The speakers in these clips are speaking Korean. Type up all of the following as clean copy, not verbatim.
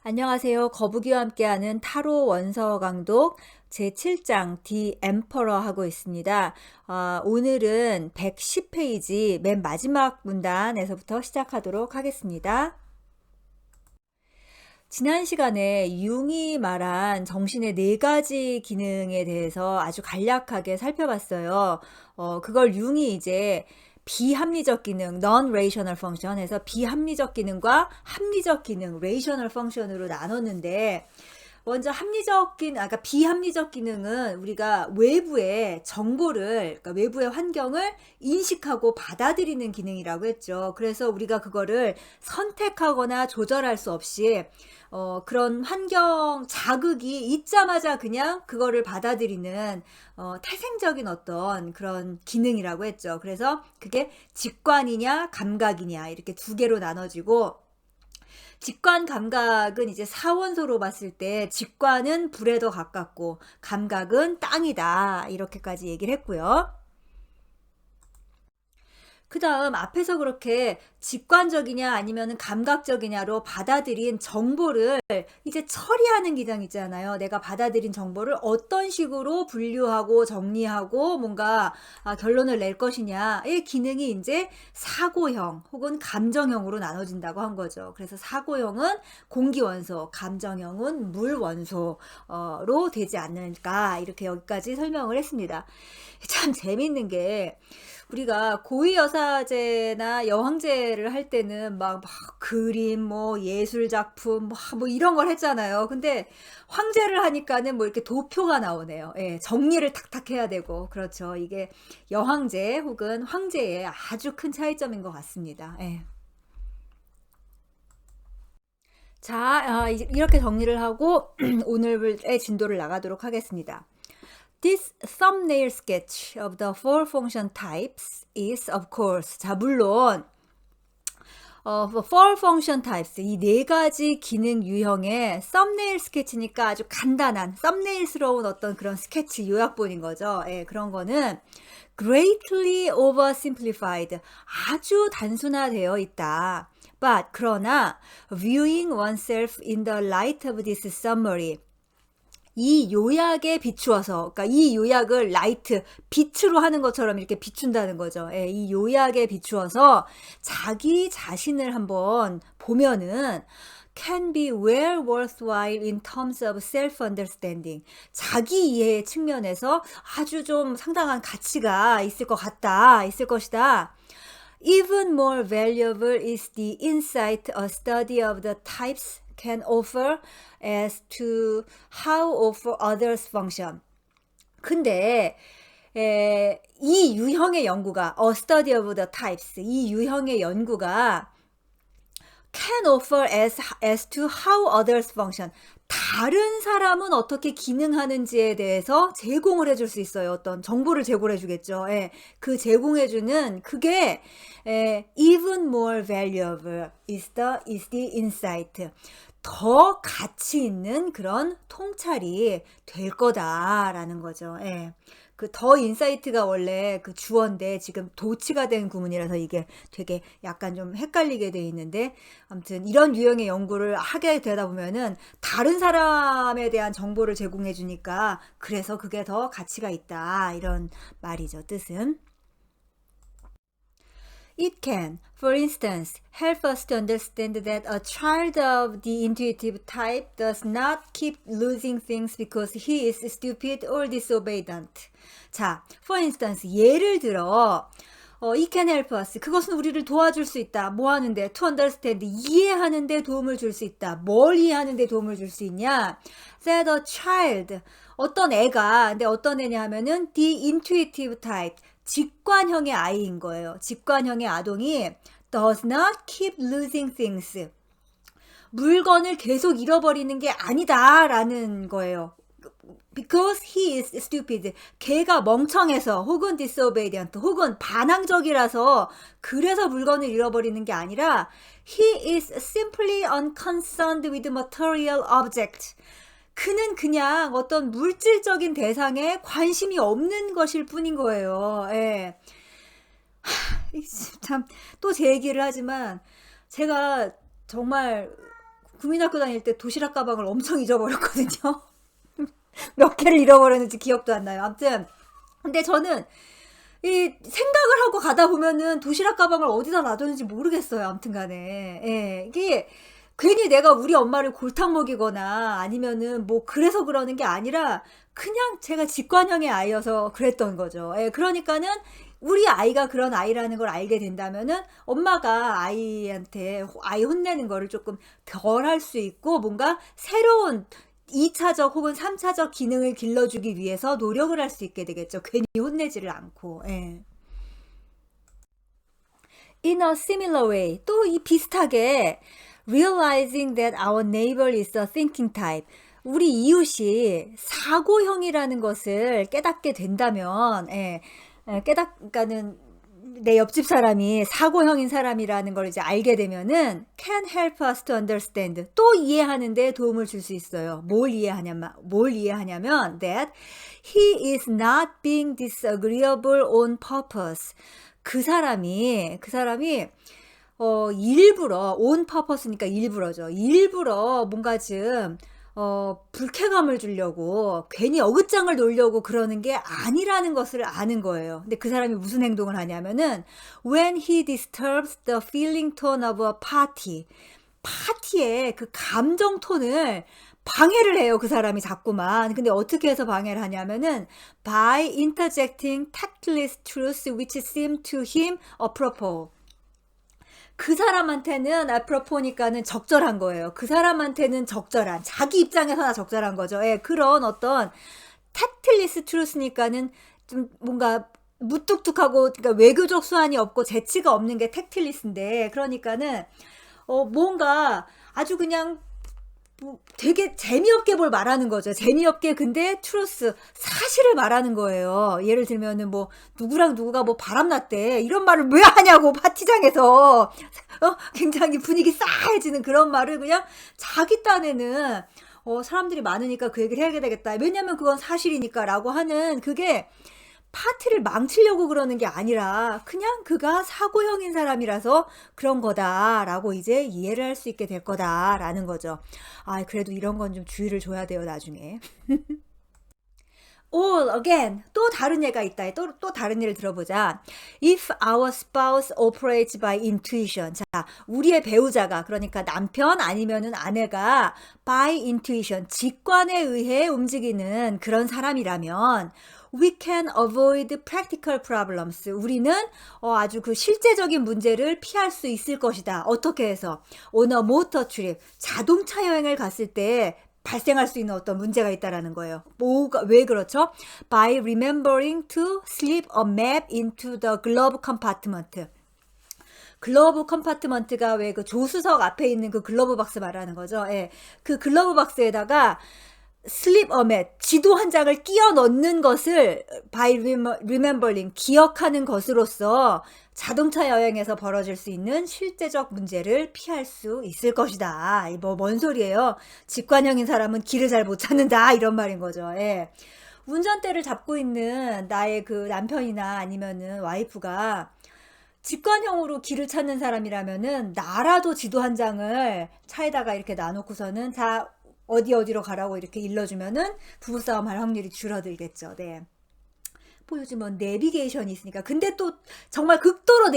안녕하세요. 거북이와 함께하는 타로 원서 강독 제7장 디 엠퍼러 하고 있습니다. 오늘은 110페이지 맨 마지막 문단에서부터 시작하도록 하겠습니다. 지난 시간에 융이 말한 정신의 4가지 기능에 대해서 아주 간략하게 살펴봤어요. 그걸 융이 이제 비합리적 기능, non-rational function 해서 비합리적 기능과 합리적 기능, rational function으로 나눴는데, 먼저 합리적 기능, 그러니까 비합리적 기능은 우리가 외부의 정보를, 그러니까 외부의 환경을 인식하고 받아들이는 기능이라고 했죠. 그래서 우리가 그거를 선택하거나 조절할 수 없이 그런 환경 자극이 있자마자 그냥 그거를 받아들이는 태생적인 어떤 그런 기능이라고 했죠. 그래서 그게 직관이냐 감각이냐 이렇게 두 개로 나눠지고, 직관 감각은 이제 사원소로 봤을 때 직관은 불에 더 가깝고 감각은 땅이다 이렇게까지 얘기를 했고요. 그 다음 앞에서 그렇게 직관적이냐 아니면 감각적이냐로 받아들인 정보를 이제 처리하는 기능 있잖아요. 내가 받아들인 정보를 어떤 식으로 분류하고 정리하고 뭔가 결론을 낼 것이냐의 기능이 이제 사고형 혹은 감정형으로 나눠진다고 한 거죠. 그래서 사고형은 공기원소, 감정형은 물원소로 되지 않을까, 이렇게 여기까지 설명을 했습니다. 참 재밌는 게, 우리가 고위여사제나 여황제를 할 때는 막 그림, 뭐 예술작품, 뭐 이런 걸 했잖아요. 근데 황제를 하니까는 뭐 이렇게 도표가 나오네요. 예, 정리를 탁탁 해야 되고. 그렇죠. 이게 여황제 혹은 황제의 아주 큰 차이점인 것 같습니다. 예. 자, 이렇게 정리를 하고 오늘의 진도를 나가도록 하겠습니다. This thumbnail sketch of the four function types is, of course, 자, 물론 four function types, 이 4가지 기능 유형의 썸네일 스케치니까 아주 간단한 썸네일스러운 어떤 그런 스케치 요약본인 거죠. 예, 그런 거는 greatly oversimplified, 아주 단순화되어 있다. But 그러나 viewing oneself in the light of this summary, 이 요약에 비추어서, 그러니까 이 요약을 라이트, 빛으로 하는 것처럼 이렇게 비춘다는 거죠. 예, 이 요약에 비추어서 자기 자신을 한번 보면은 can be well worthwhile in terms of self-understanding, 자기 이해의 측면에서 아주 좀 상당한 가치가 있을 것 같다, 있을 것이다. Even more valuable is the insight a study of the types can offer as to how offer others function. 근데 이 유형의 연구가, a study of the types, 이 유형의 연구가 can offer as to how others function, 다른 사람은 어떻게 기능하는지에 대해서 제공을 해줄 수 있어요. 어떤 정보를 제공해 주겠죠. 예, 그 제공해주는 그게 even more valuable is the insight, 더 가치 있는 그런 통찰이 될 거다라는 거죠. 예. 그 더 인사이트가 원래 그 주어인데 지금 도치가 된 구문이라서 이게 되게 약간 좀 헷갈리게 돼 있는데, 아무튼 이런 유형의 연구를 하게 되다 보면은 다른 사람에 대한 정보를 제공해 주니까 그래서 그게 더 가치가 있다, 이런 말이죠, 뜻은. It can, for instance, help us to understand that a child of the intuitive type does not keep losing things because he is stupid or disobedient. 자, for instance, 예를 들어, it can help us, 그것은 우리를 도와줄 수 있다. 뭐 하는데? To understand, 이해하는 데 도움을 줄 수 있다. 뭘 이해하는 데 도움을 줄 수 있냐? That a child, 어떤 애가, 근데 어떤 애냐 하면은 the intuitive type, 직관형의 아이인 거예요. 직관형의 아동이 does not keep losing things, 물건을 계속 잃어버리는 게 아니다라는 거예요. Because he is stupid, 걔가 멍청해서, 혹은 disobedient, 혹은 반항적이라서 그래서 물건을 잃어버리는 게 아니라 he is simply unconcerned with material object, 그는 그냥 어떤 물질적인 대상에 관심이 없는 것일 뿐인 거예요. 예. 참, 또 제 얘기를 하지만 제가 정말 국민학교 다닐 때 도시락 가방을 엄청 잊어버렸거든요. 몇 개를 잃어버렸는지 기억도 안 나요. 아무튼 근데 저는 이 생각을 하고 가다 보면은 도시락 가방을 어디다 놔뒀는지 모르겠어요. 아무튼 간에. 예, 이게 괜히 내가 우리 엄마를 골탕 먹이거나 아니면은 뭐 그래서 그러는 게 아니라 그냥 제가 직관형의 아이여서 그랬던 거죠. 예, 그러니까는 우리 아이가 그런 아이라는 걸 알게 된다면은 엄마가 아이한테 아이 혼내는 거를 조금 덜 할 수 있고 뭔가 새로운 2차적 혹은 3차적 기능을 길러주기 위해서 노력을 할 수 있게 되겠죠. 괜히 혼내지를 않고. 예. In a similar way, 또 이 비슷하게 realizing that our neighbor is a thinking type. 우리 이웃이 사고형이라는 것을 깨닫게 된다면, 그러니까는 내 옆집 사람이 사고형인 사람이라는 걸 이제 알게 되면은 can help us to understand. 또 이해하는 데 도움을 줄 수 있어요. 뭘 이해하냐면 that he is not being disagreeable on purpose. 그 사람이 일부러 on purpose니까 일부러죠. 일부러 뭔가 좀 불쾌감을 주려고 괜히 어긋장을 놓으려고 그러는 게 아니라는 것을 아는 거예요. 근데 그 사람이 무슨 행동을 하냐면은 when he disturbs the feeling tone of a party, 파티의 그 감정 톤을 방해를 해요. 그 사람이 자꾸만. 근데 어떻게 해서 방해를 하냐면은 by interjecting tactless truths which seem to him apropos. 그 사람한테는 아프로포니까는 적절한 거예요. 그 사람한테는 적절한, 자기 입장에서나 적절한 거죠. 예, 그런 어떤 탁틀리스 트루스니까는 좀 뭔가 무뚝뚝하고, 그러니까 외교적 수완이 없고 재치가 없는 게 탁틀리스인데, 그러니까는 뭔가 아주 그냥 되게 재미없게 뭘 말하는 거죠. 재미없게 근데 트루스 사실을 말하는 거예요. 예를 들면은 뭐 누구랑 누구가 뭐 바람났대 이런 말을 왜 하냐고 파티장에서 굉장히 분위기 싸해지는 그런 말을 그냥 자기 딴에는 사람들이 많으니까 그 얘기를 해야 되겠다. 왜냐면 그건 사실이니까 라고 하는 그게 파티를 망치려고 그러는 게 아니라 그냥 그가 사고형인 사람이라서 그런 거다라고 이제 이해를 할 수 있게 될 거다라는 거죠. 아, 그래도 이런 건 좀 주의를 줘야 돼요, 나중에. All again. 또 다른 예가 있다. 또 다른 예를 들어보자. If our spouse operates by intuition. 자, 우리의 배우자가, 그러니까 남편 아니면은 아내가 by intuition, 직관에 의해 움직이는 그런 사람이라면 we can avoid practical problems. 우리는 아주 그 실제적인 문제를 피할 수 있을 것이다. 어떻게 해서? On a motor trip. 자동차 여행을 갔을 때 발생할 수 있는 어떤 문제가 있다라는 거예요. 왜 그렇죠? By remembering to slip a map into the glove compartment. 글러브 컴파트먼트가 왜 그 조수석 앞에 있는 그 글러브 박스 말하는 거죠. 예. 그 글러브 박스에다가 슬립 어맷, 지도 한 장을 끼워 넣는 것을 by remembering, 기억하는 것으로서 자동차 여행에서 벌어질 수 있는 실제적 문제를 피할 수 있을 것이다. 뭔 소리예요? 직관형인 사람은 길을 잘 못 찾는다. 이런 말인 거죠. 예. 운전대를 잡고 있는 나의 그 남편이나 아니면은 와이프가 직관형으로 길을 찾는 사람이라면은 나라도 지도 한 장을 차에다가 이렇게 놔놓고서는 자, 어디로 가라고 이렇게 일러주면은 부부싸움 할 확률이 줄어들겠죠. 네. 뭐 요즘은 내비게이션이 있으니까. 근데 또 정말 극도로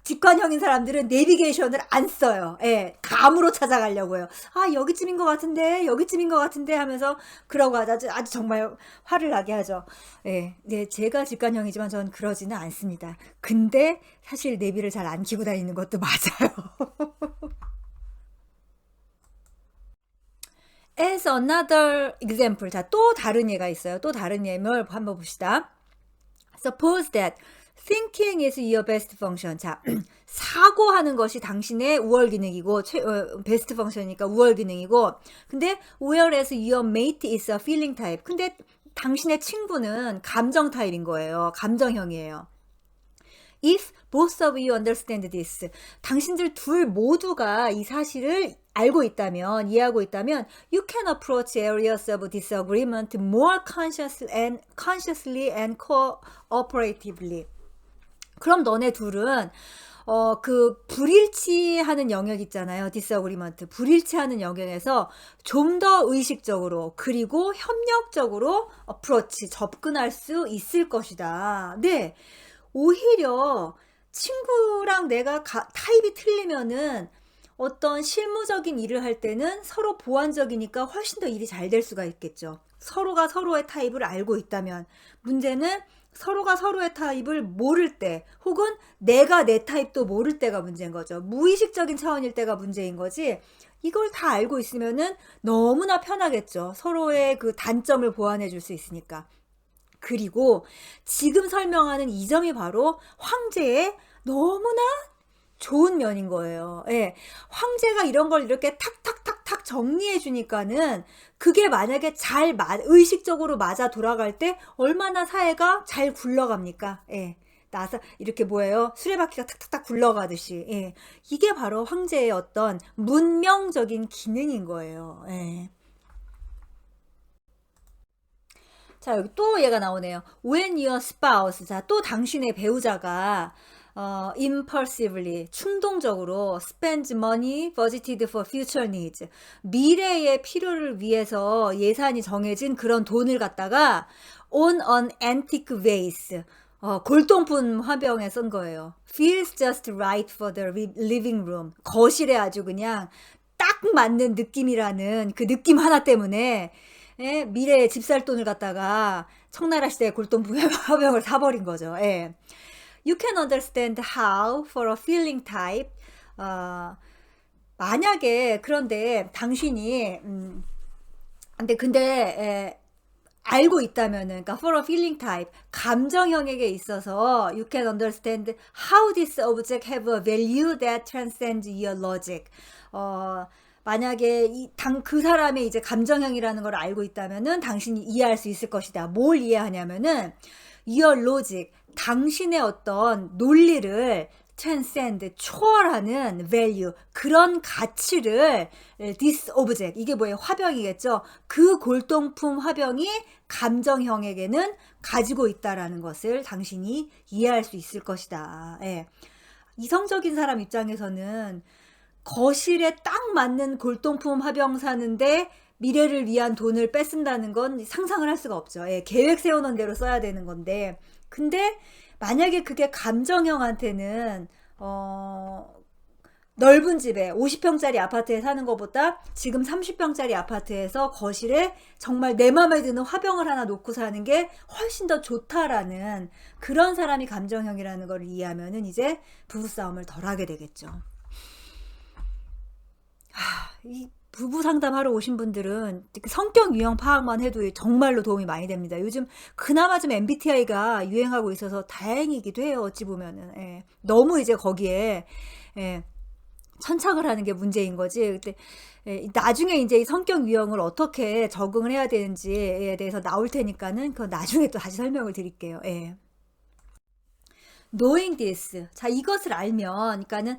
직관형인 사람들은 내비게이션을 안 써요. 예, 감으로 찾아가려고요. 아, 여기쯤인 것 같은데 하면서 그러고 아주 정말 화를 나게 하죠. 예, 네, 제가 직관형이지만 전 그러지는 않습니다. 근데 사실 내비를 잘 안 켜고 다니는 것도 맞아요. As another example. 자, 또 다른 예가 있어요. 또 다른 예를 한번 봅시다. Suppose that thinking is your best function. 자, 사고하는 것이 당신의 우월 기능이고, 베스트 펑션이니까 우월 기능이고, 근데 whereas your mate is a feeling type. 근데 당신의 친구는 감정 타입인 거예요. 감정형이에요. If both of you understand this. 당신들 둘 모두가 이 사실을 알고 있다면, 이해하고 있다면, you can approach areas of disagreement more consciously and cooperatively. 그럼 너네 둘은 그 불일치하는 영역 있잖아요. disagreement. 불일치하는 영역에서 좀 더 의식적으로 그리고 협력적으로 approach, 접근할 수 있을 것이다. 네. 오히려 친구랑 내가 타입이 틀리면은 어떤 실무적인 일을 할 때는 서로 보완적이니까 훨씬 더 일이 잘 될 수가 있겠죠. 서로가 서로의 타입을 알고 있다면. 문제는 서로가 서로의 타입을 모를 때, 혹은 내가 내 타입도 모를 때가 문제인 거죠. 무의식적인 차원일 때가 문제인 거지. 이걸 다 알고 있으면은 너무나 편하겠죠. 서로의 그 단점을 보완해 줄 수 있으니까. 그리고 지금 설명하는 이 점이 바로 황제의 너무나 좋은 면인 거예요. 예. 황제가 이런 걸 이렇게 탁탁탁탁 정리해 주니까는 그게 만약에 의식적으로 맞아 돌아갈 때 얼마나 사회가 잘 굴러갑니까? 예. 나사 이렇게 뭐예요? 수레바퀴가 탁탁탁 굴러가듯이. 예. 이게 바로 황제의 어떤 문명적인 기능인 거예요. 예. 자, 여기 또 얘가 나오네요. When your spouse, 자, 또 당신의 배우자가 impulsively, 충동적으로 spends money budgeted for future needs, 미래의 필요를 위해서 예산이 정해진 그런 돈을 갖다가 on an antique vase, 골동품 화병에 쓴 거예요. Feels just right for the living room. 거실에 아주 그냥 딱 맞는 느낌이라는 그 느낌 하나 때문에 예, 미래의 집 살 돈을 갖다가 청나라 시대의 골동품 화병을 사버린 거죠. 예. You can understand how for a feeling type. 만약에 그런데 당신이 근데 알고 있다면은, 그러니까 for a feeling type, 감정형에게 있어서 you can understand how this object have a value that transcends your logic. 만약에 그 사람의 이제 감정형이라는 걸 알고 있다면은 당신이 이해할 수 있을 것이다. 뭘 이해하냐면은 your logic, 당신의 어떤 논리를 transcend, 초월하는 value, 그런 가치를 this object, 이게 뭐예요? 화병이겠죠. 그 골동품 화병이 감정형에게는 가지고 있다라는 것을 당신이 이해할 수 있을 것이다. 예. 이성적인 사람 입장에서는 거실에 딱 맞는 골동품 화병 사는데 미래를 위한 돈을 뺏은다는 건 상상을 할 수가 없죠. 예, 계획 세워놓은 대로 써야 되는 건데, 근데 만약에 그게 감정형한테는 넓은 집에 50평짜리 아파트에 사는 것보다 지금 30평짜리 아파트에서 거실에 정말 내 맘에 드는 화병을 하나 놓고 사는 게 훨씬 더 좋다라는, 그런 사람이 감정형이라는 걸 이해하면은 이제 부부싸움을 덜 하게 되겠죠. 이 부부 상담하러 오신 분들은 성격 유형 파악만 해도 정말로 도움이 많이 됩니다. 요즘 그나마 좀 MBTI가 유행하고 있어서 다행이기도 해요. 어찌 보면은. 예. 너무 이제 거기에 천착을 하는 게 문제인 거지. 근데 나중에 이제 이 성격 유형을 어떻게 적응을 해야 되는지에 대해서 나올 테니까는 그 나중에 또 다시 설명을 드릴게요. 예. knowing this. 자, 이것을 알면, 그러니까는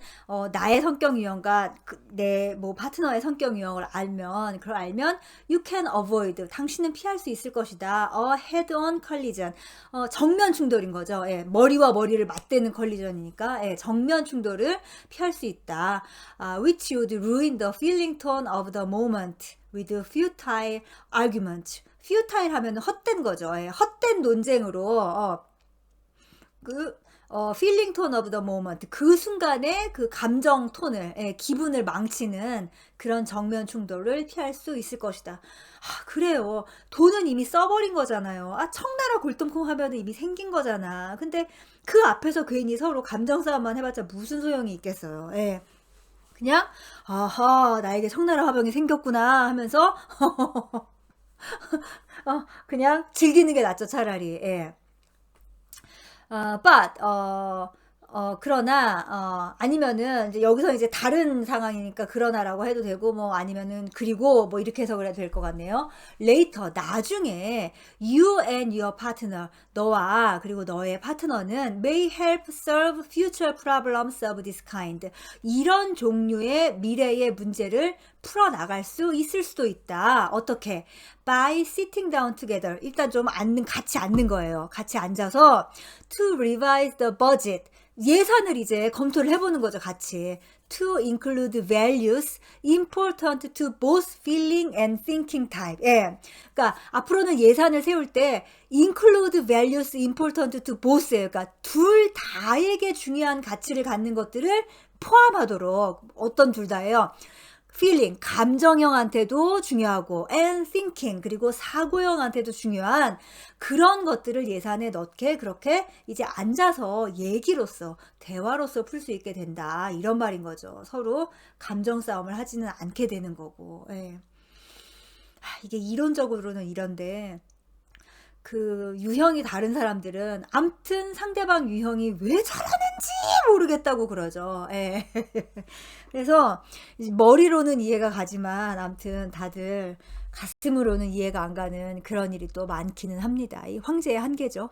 나의 성격 유형과 내 뭐 파트너의 성격 유형을 알면, 그걸 알면 you can avoid. 당신은 피할 수 있을 것이다. head-on collision. 정면 충돌인 거죠. 예, 머리와 머리를 맞대는 컬리전이니까 예, 정면 충돌을 피할 수 있다. which would ruin the feeling tone of the moment with futile argument. futile 하면 헛된 거죠. 예, 헛된 논쟁으로 feeling tone of the moment, 그 순간의 그 감정 톤을, 기분을 망치는 그런 정면 충돌을 피할 수 있을 것이다. 그래요. 돈은 이미 써버린 거잖아요. 청나라 골동품 하면은 이미 생긴 거잖아. 근데 그 앞에서 괜히 서로 감정 싸움만 해봤자 무슨 소용이 있겠어요. 예. 그냥 나에게 청나라 화병이 생겼구나 하면서 그냥 즐기는 게 낫죠, 차라리. 예. 그러나, 아니면은, 이제 여기서 이제 다른 상황이니까 그러나라고 해도 되고, 뭐, 아니면은, 그리고, 뭐, 이렇게 해석을 해도 될 것 같네요. later, 나중에, you and your partner, 너와, 그리고 너의 파트너는 may help solve future problems of this kind. 이런 종류의 미래의 문제를 풀어나갈 수 있을 수도 있다. 어떻게? by sitting down together. 일단 좀 같이 앉는 거예요. 같이 앉아서 to revise the budget. 예산을 이제 검토를 해보는 거죠, 같이. To include values important to both feeling and thinking type. 예. 그러니까 앞으로는 예산을 세울 때 include values important to both예요. 그러니까 둘 다에게 중요한 가치를 갖는 것들을 포함하도록. 어떤 둘 다예요? feeling, 감정형한테도 중요하고 and thinking, 그리고 사고형한테도 중요한 그런 것들을 예산에 넣게 그렇게 이제 앉아서 얘기로서 대화로서 풀 수 있게 된다. 이런 말인 거죠. 서로 감정 싸움을 하지는 않게 되는 거고. 예. 이게 이론적으로는 이런데 그 유형이 다른 사람들은 암튼 상대방 유형이 왜 저러는지 모르겠다고 그러죠. 예. 그래서 머리로는 이해가 가지만 암튼 다들 가슴으로는 이해가 안 가는 그런 일이 또 많기는 합니다. 이 황제의 한계죠.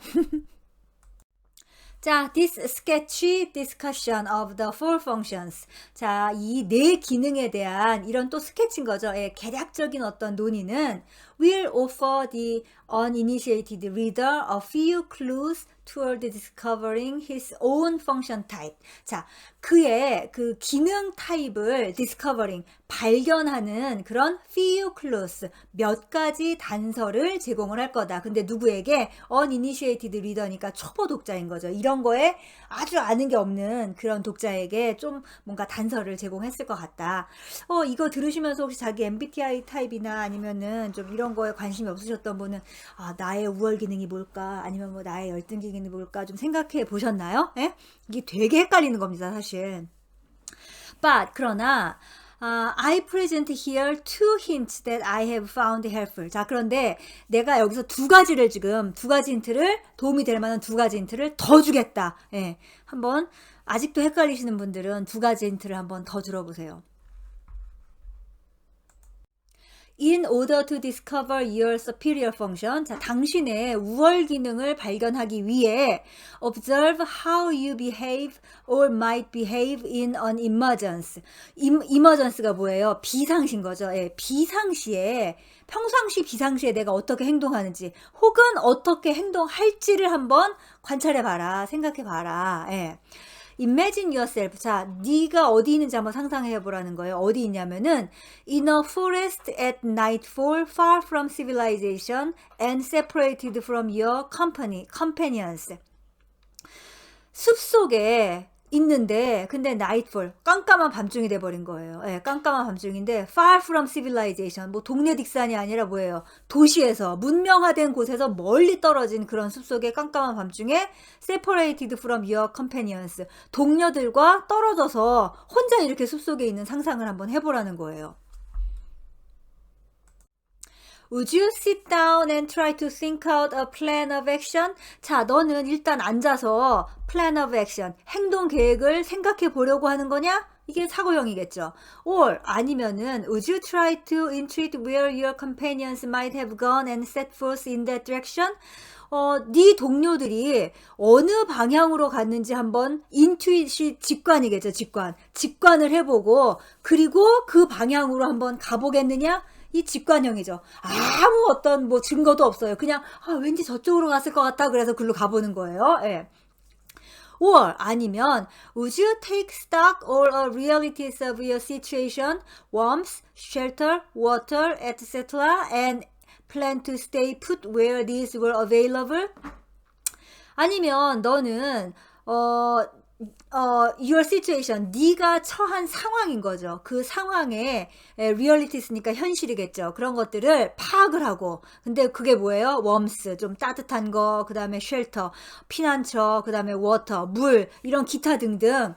자, this sketchy discussion of the four functions. 자, 이 네 기능에 대한 이런 또 스케치인 거죠. 예, 개략적인 어떤 논의는 will offer the uninitiated reader a few clues toward discovering his own function type. 자, 그의 그 기능 타입을 discovering, 발견하는 그런 few clues, 몇 가지 단서를 제공을 할 거다. 근데 누구에게? uninitiated reader니까 초보 독자인 거죠. 이런 거에 아주 아는 게 없는 그런 독자에게 좀 뭔가 단서를 제공했을 것 같다. 이거 들으시면서 혹시 자기 MBTI 타입이나 아니면은 좀 이런 거에 관심이 없으셨던 분은 나의 우월 기능이 뭘까? 아니면 뭐 나의 열등 기능이 뭘까? 좀 생각해 보셨나요? 예? 이게 되게 헷갈리는 겁니다, 사실. But 그러나 I present here two hints that I have found helpful. 자, 그런데 내가 여기서 두 가지 힌트를 도움이 될 만한 두 가지 힌트를 더 주겠다. 예. 한번 아직도 헷갈리시는 분들은 두 가지 힌트를 한번 더 들어보세요. In order to discover your superior function, 자, 당신의 우월 기능을 발견하기 위해 observe how you behave or might behave in an emergency. emergency가 뭐예요? 비상시인 거죠. 예, 비상시에, 평상시 비상시에 내가 어떻게 행동하는지 혹은 어떻게 행동할지를 한번 관찰해봐라, 생각해봐라. 예. Imagine yourself. 자, 네가 어디 있는지 한번 상상해 보라는 거예요. 어디 있냐면은 in a forest at nightfall, far from civilization and separated from your companions. 숲속에 있는데 근데 nightfall, 깜깜한 밤중이 돼버린 거예요. 예, 깜깜한 밤중인데 far from civilization, 뭐 동네 딕산이 아니라 뭐예요? 도시에서, 문명화된 곳에서 멀리 떨어진 그런 숲속의 깜깜한 밤중에 separated from your companions, 동료들과 떨어져서 혼자 이렇게 숲속에 있는 상상을 한번 해보라는 거예요. Would you sit down and try to think out a plan of action? 자, 너는 일단 앉아서 plan of action, 행동 계획을 생각해 보려고 하는 거냐? 이게 사고형이겠죠. Or 아니면은 would you try to intuit where your companions might have gone and set forth in that direction? 네 동료들이 어느 방향으로 갔는지 한번 인투잇이 직관이겠죠. 직관을 해보고 그리고 그 방향으로 한번 가보겠느냐? 이 직관형이죠. 아무 어떤 뭐 증거도 없어요. 그냥 왠지 저쪽으로 갔을 것 같다. 그래서 글로 가보는 거예요. 예. or 아니면 would you take stock or a realities of your situation, warmth, shelter, water, etc. and plan to stay put where these were available? 아니면 너는 your situation, 네가 처한 상황인 거죠. 그 상황에 realitys니까 현실이겠죠. 그런 것들을 파악을 하고, 근데 그게 뭐예요? warmth, 좀 따뜻한 거, 그 다음에 shelter, 피난처, 그 다음에 water, 물, 이런 기타 등등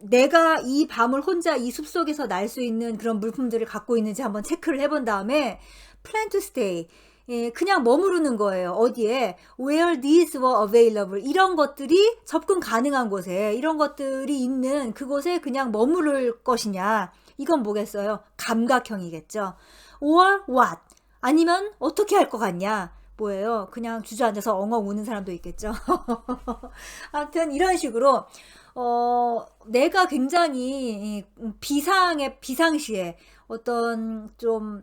내가 이 밤을 혼자 이 숲속에서 날 수 있는 그런 물품들을 갖고 있는지 한번 체크를 해본 다음에 plan to stay, 예, 그냥 머무르는 거예요. 어디에? Where these were available. 이런 것들이 접근 가능한 곳에, 이런 것들이 있는 그곳에 그냥 머무를 것이냐. 이건 뭐겠어요? 감각형이겠죠. Or what? 아니면 어떻게 할 것 같냐? 뭐예요? 그냥 주저앉아서 엉엉 우는 사람도 있겠죠. 아무튼 이런 식으로 내가 굉장히 비상시에 어떤 좀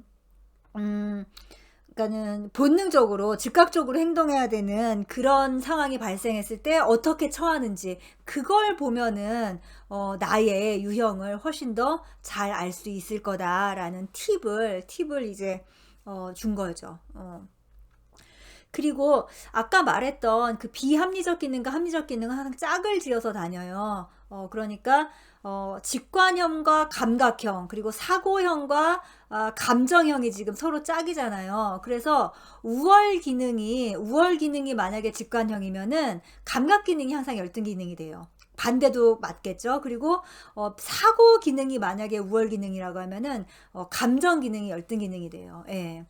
그러니까는 본능적으로 즉각적으로 행동해야 되는 그런 상황이 발생했을 때 어떻게 처하는지 그걸 보면은 나의 유형을 훨씬 더 잘 알 수 있을 거다라는 팁을 이제 준 거죠. 그리고 아까 말했던 그 비합리적 기능과 합리적 기능은 항상 짝을 지어서 다녀요. 그러니까 직관형과 감각형 그리고 사고형과 감정형이 지금 서로 짝이잖아요. 그래서 우월 기능이 만약에 직관형이면은 감각 기능이 항상 열등 기능이 돼요. 반대도 맞겠죠. 그리고 사고 기능이 만약에 우월 기능이라고 하면은 감정 기능이 열등 기능이 돼요. 예.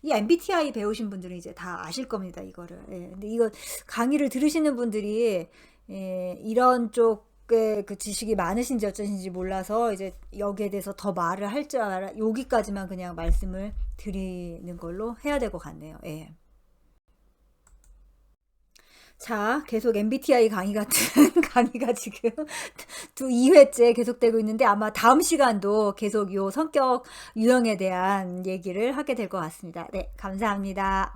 이 MBTI 배우신 분들은 이제 다 아실 겁니다, 이거를. 예. 근데 이거 강의를 들으시는 분들이 이런 쪽에 그 지식이 많으신지 어쩌신지 몰라서 이제 여기에 대해서 더 말을 할 줄 알아. 여기까지만 그냥 말씀을 드리는 걸로 해야 될 것 같네요. 예. 자, 계속 MBTI 강의 같은 강의가 지금 2회째 계속되고 있는데 아마 다음 시간도 계속 요 성격 유형에 대한 얘기를 하게 될 것 같습니다. 네, 감사합니다.